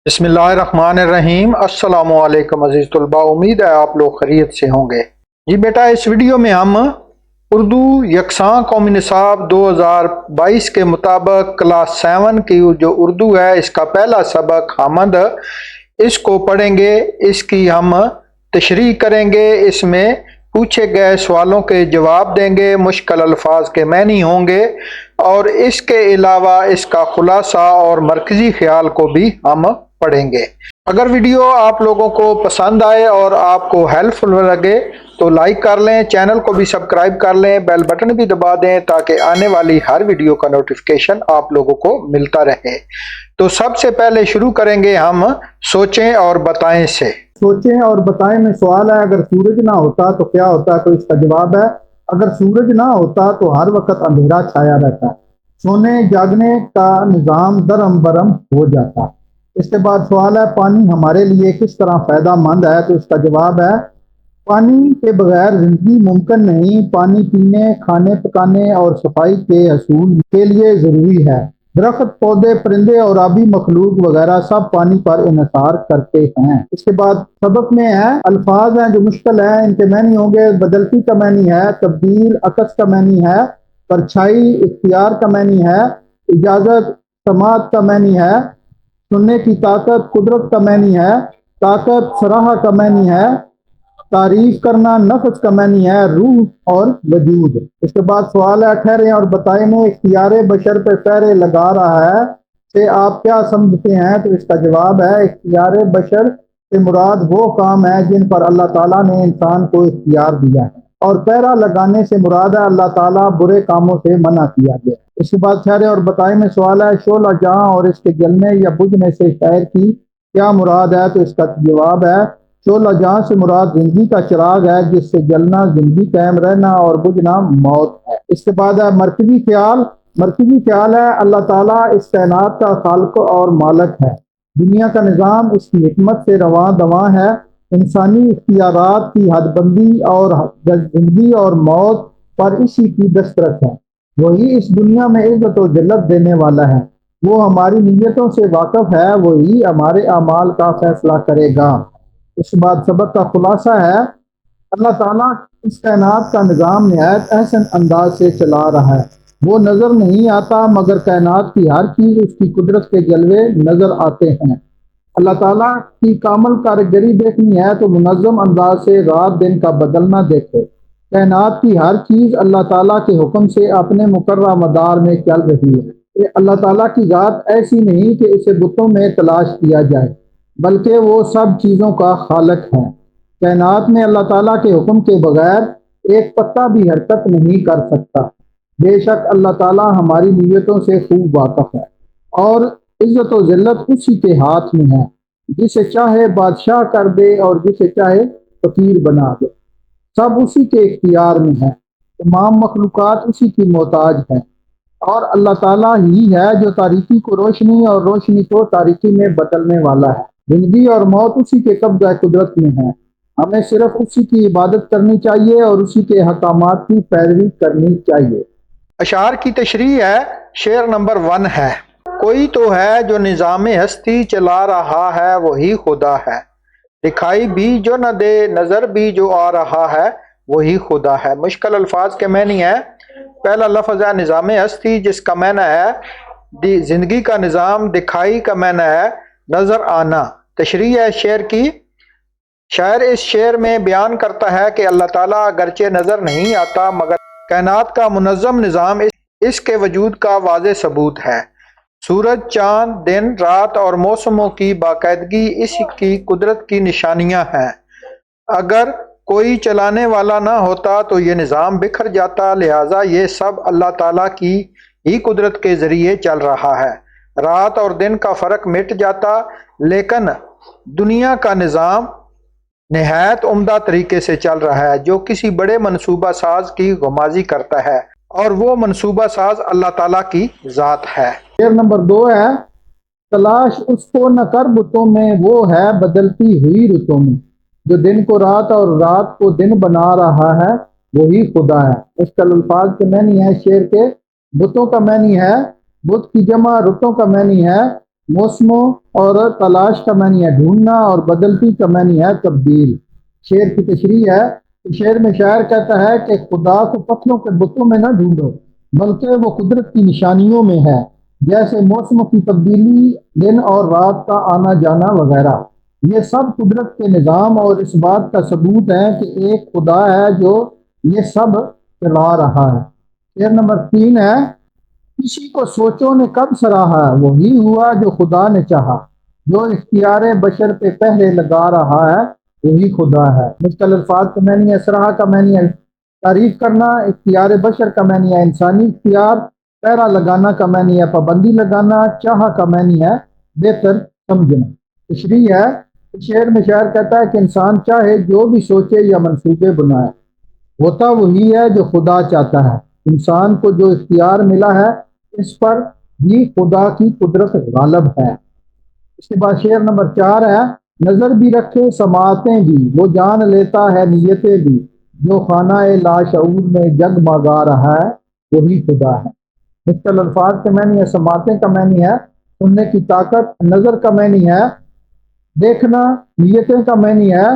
बिस्मिल्लाहिर्रहमानिर्रहीम। अस्सलाम वालेकुम अजीज तलबा, उम्मीद है आप लोग खैरियत से होंगे। जी बेटा, इस वीडियो में हम उर्दू यकसां कौमी निसाब 2022 के मुताबिक क्लास 7 की जो उर्दू है इसका पहला सबक हमद, इसको पढ़ेंगे। इसकी हम तशरीह करेंगे, इसमें पूछे गए सवालों के जवाब देंगे, मुश्किल अल्फाज के मानी होंगे और इसके अलावा इसका खुलासा और मरकजी ख्याल को भी हम पढ़ेंगे। अगर वीडियो आप लोगों को पसंद आए और आपको हेल्पफुल लगे तो लाइक कर लें, चैनल को भी सब्सक्राइब कर लें, बेल बटन भी दबा दें ताकि आने वाली हर वीडियो का नोटिफिकेशन आप लोगों को मिलता रहे। तो सबसे पहले शुरू करेंगे हम सोचें और बताएं से। सोचें और बताएं में सवाल है, अगर सूरज ना होता तो क्या होता? तो इसका जवाब है, अगर सूरज ना होता तो हर वक्त अंधेरा छाया रहता, सोने जागने का निज़ाम दरम बरम हो जाता। इसके बाद सवाल है, पानी हमारे लिए किस तरह फ़ायदेमंद है? तो इसका जवाब है, पानी के बगैर ज़िंदगी मुमकिन नहीं। पानी पीने, खाने पकाने और सफाई के हसूल के लिए ज़रूरी है। दरख्त, पौधे, परिंदे और आबी मखलूक वगैरह सब पानी पर इन्हिसार करते हैं। इसके बाद सबक में है, अल्फाज हैं जो मुश्किल हैं, इनके मैनी होंगे। बदलती का मैनी है, तब्दील, अकस का मैनी है, परछाई, इख्तियार का मैनी है, इजाज़त, समात का मैनी है, सुनने की ताकत, कुदरत का मैनी है, ताकत, सराहा का मैनी है, तारीफ करना, नफ्स का मैनी है, रूह और वजूद। इसके बाद सवाल है, ठहरे और बताए में इख्तियार बशर पे पैरे लगा रहा है से आप क्या समझते हैं? तो इसका जवाब है, इख्तियार बशर से मुराद वो काम है जिन पर अल्लाह ताला ने इंसान को इख्तियार दिया है, और पैरा लगाने से मुराद है अल्लाह ताला बुरे कामों से मना किया गया। इसके बाद ठहरे और बताए में सवाल है, शोला जहां और इसके जलने या बुझने से शायर की क्या मुराद है? तो इसका जवाब है, शोला जहां से मुराद जिंदगी का चिराग है जिससे जलना जिंदगी, कायम रहना और बुझना मौत है। इसके बाद है मरकजी ख्याल। मरकजी ख्याल है, अल्लाह ताला इस कायनात का खालिक और मालिक है। दुनिया का निज़ाम इसकी हिकमत से रवां दवां है। इंसानी इख्तियारात की हदबंदी और जिंदगी और मौत पर इसी की दस्तरस है। वही इस दुनिया में इज्जत और जिल्लत देने वाला है। वो हमारी नीयतों से वाकिफ है, वही हमारे अमाल का फैसला करेगा। इसके बाद सबक का खुलासा है, अल्लाह ताला इस कायनात का निज़ाम निहायत अहसन अंदाज से चला रहा है। वो नज़र नहीं आता मगर कायनात की हर चीज़ उसकी कुदरत के जलवे नज़र आते हैं। अल्लाह ताला की कामल कारीगरी देखनी है तो मुनज़्ज़म अंदाज से रात दिन का बदलना देखो। कायनात की हर चीज़ अल्लाह ताला के हुक्म से अपने मुकर्रर मदार में चल रही है। ये अल्लाह ताला की ज़ात ऐसी नहीं कि इसे बुतों में तलाश किया जाए, बल्कि वो सब चीज़ों का खालिक है। कायनात में अल्लाह ताला के हुक्म के बगैर एक पत्ता भी हरकत नहीं कर सकता। बेशक अल्लाह ताला हमारी नीयतों से खूब वाकिफ है और इज्जत और जिल्लत उसी के हाथ में है। जिसे चाहे बादशाह कर दे और जिसे चाहे फकीर बना दे, सब उसी के इख्तियार में है। तमाम मखलूकात उसी की मोहताज है और अल्लाह ताला ही है जो तारीकी को रोशनी और रोशनी को तारीकी में बदलने वाला है। जिंदगी और मौत उसी के कब्ज़ा कुदरत में है। हमें सिर्फ उसी की इबादत करनी चाहिए और उसी के हकामात की पैरवी करनी चाहिए। अशार की तशरीह है, शेर नंबर 1 है, कोई तो है जो निज़ाम हस्ती चला रहा है वही खुदा है। दिखाई भी जो न दे, नजर भी जो आ रहा है वही खुदा है। मुश्किल अल्फाज के मैनी है, पहला लफ्ज़ है निज़ाम हस्ती जिसका मैना है जिंदगी का निज़ाम, दिखाई का मैना है नजर आना। तशरीह है शेर की, शायर इस शेर में बयान करता है कि अल्लाह ताला अगरचे नजर नहीं आता मगर कायनात का मुनज़्ज़म निज़ाम इसके वजूद का वाज़े सबूत है। सूरज, चांद, दिन, रात और मौसमों की बाकायदगी इसकी कुदरत की निशानियां हैं। अगर कोई चलाने वाला ना होता तो ये निज़ाम बिखर जाता, लिहाजा ये सब अल्लाह ताला की ही कुदरत के ज़रिए चल रहा है। रात और दिन का फ़र्क मिट जाता, लेकिन दुनिया का निज़ाम निहायत उम्दा तरीके से चल रहा है जो किसी बड़े मनसूबा साज की गुमाजी करता है, और वो मनसूबा साज अल्लाह ताला की ज़ात है। शेर नंबर 2 है, तलाश उसको न कर बुतों में, वो है बदलती हुई रुतों में। जो दिन को रात और रात को दिन बना रहा है वही खुदा है। मुश्किल अल्फाज के मैनी है शेर के, बुतों का मैनी है बुत की जमा, रुतों का मैनी है मौसमों और तलाश का मानी है ढूंढना और बदलती का मानी है तब्दील। शेर की तशरीह है कि शेर में शायर कहता है कि खुदा को पत्थरों के बुतों में ना ढूंढो बल्कि वो कुदरत की निशानियों में है, जैसे मौसमों की तब्दीली, दिन और रात का आना जाना वगैरह। ये सब कुदरत के निज़ाम और इस बात का सबूत है कि एक खुदा है जो ये सब चला रहा है। शेर नंबर 3 है, किसी को सोचों ने कब सराहा, वही हुआ जो खुदा ने चाहा। जो इख्तियार बशर पे पहले लगा रहा है वही खुदा है। मुश्किल अल्फाज का मैनी है सराहा का मैनी है तारीफ करना, इख्तियार बशर का मैनी है इंसानी इख्तियार, पहरा लगाना का मैनी है पाबंदी लगाना, चाह का मैनी है बेहतर समझना। तशरीह है, शेर में शायर कहता है कि इंसान चाहे जो भी सोचे या मंसूबे बनाए, होता वही है जो खुदा चाहता है। इंसान को जो इख्तियार मिला है इस पर भी खुदा की कुदरत गालब है। इसके बाद शेर नंबर 4 है, नजर भी रखे समातें भी, वो जान लेता है नीयतें भी, जो खाना लाशऊर में जगमगा रहा है वही खुदा है। मुश्किल अल्फाज के मैनी है समातें का मैनी है सुनने की ताकत, नजर का मैनी है देखना, नीयतें का मैनी है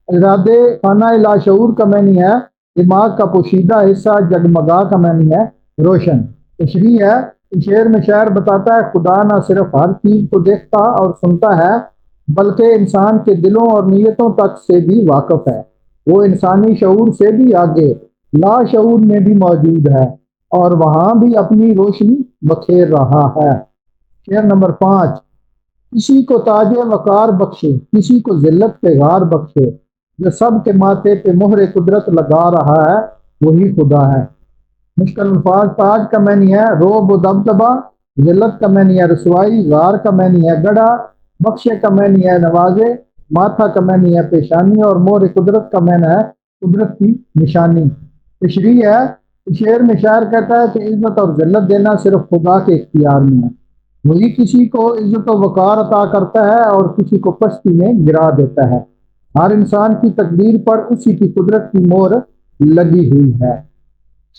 इरादे, खाना लाशऊर का मैनी है दिमाग का पोशीदा हिस्सा, जगमगा का मैनी है रोशन। तशरीह है, शेर में शायर बताता है खुदा ना सिर्फ हर चीज को देखता और सुनता है बल्कि इंसान के दिलों और नीयतों तक से भी वाकिफ है। वो इंसानी शऊर से भी आगे लाशऊर में भी मौजूद है और वहां भी अपनी रोशनी बखेर रहा है। शेर नंबर 5, किसी को ताजे वकार बख्शे, किसी को जिल्लत पे गार बख्शे, जो सब के माथे पे मोहरे कुदरत लगा रहा है वही खुदा है। मुश्किल अल्फाज, ताज का मैनी है रोब व दबदबा, जिल्लत का मैनी है रसवाई, गार का मैनी है गड़ा, बख्शे का मैनी है नवाजे, माथा का मैनी है पेशानी और मोहरे कुदरत का मैन है कुदरत की निशानी। तशरीह है, शेर में शायर कहता है कि इज्जत और जिल्लत देना सिर्फ खुदा के इख्तियार में है। वही किसी को इज्जत व वकार अता करता है और किसी को पस्ती में गिरा देता है। हर इंसान की तकदीर पर उसी की कुदरत की मोहर लगी हुई है।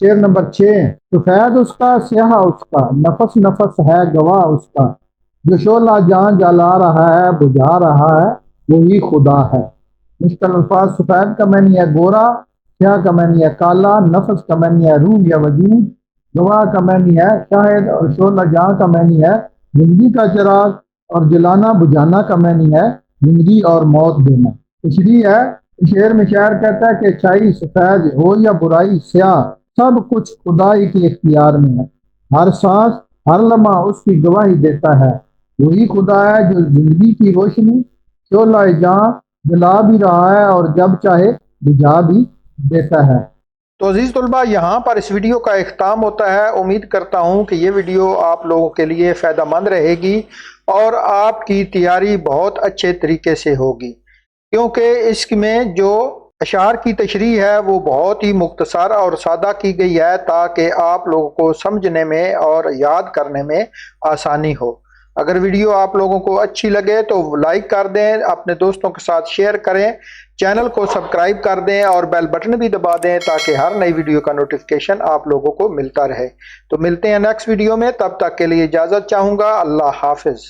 शेर नंबर 6, सफेद उसका स्याह उसका, नफस नफस है गवाह उसका, जो शोला जान जला रहा है बुझा रहा है वही खुदा है। मुश्किल अल्फाज, सफेद का मैनी है गोरा, स्याह का मैनी है काला, नफस का मैनी है रूह या वजूद, गवाह का मैनी है शाहिद और शोला जहां का मैनी है जिंदगी का चिराग और जलाना बुझाना का मैनी है जिंदगी और मौत देना। तशरीह है, शेर में शायर कहता है कि अच्छाई सफेद हो या बुराई स्याह, सब कुछ खुदाई के इख्तियार में है। हर सांस हर लम्हा उसकी गवाही देता है। वही खुदा है जो जिंदगी की रोशनी शोला जहां जला भी रहा है और जब चाहे बुझा भी देता है। तो अजीज तलबा, यहाँ पर इस वीडियो का इख्ताम होता है। उम्मीद करता हूँ कि ये वीडियो आप लोगों के लिए फ़ायदेमंद रहेगी और आपकी तैयारी बहुत अच्छे तरीके से होगी, क्योंकि इसमें जो अशार की तशरीह है वो बहुत ही मुख्तसर और सादा की गई है ताकि आप लोगों को समझने में और याद करने में आसानी हो। अगर वीडियो आप लोगों को अच्छी लगे तो लाइक कर दें, अपने दोस्तों के साथ शेयर करें, चैनल को सब्सक्राइब कर दें और बेल बटन भी दबा दें ताकि हर नई वीडियो का नोटिफिकेशन आप लोगों को मिलता रहे। तो मिलते हैं नेक्स्ट वीडियो में, तब तक के लिए इजाज़त चाहूँगा। अल्लाह हाफिज़।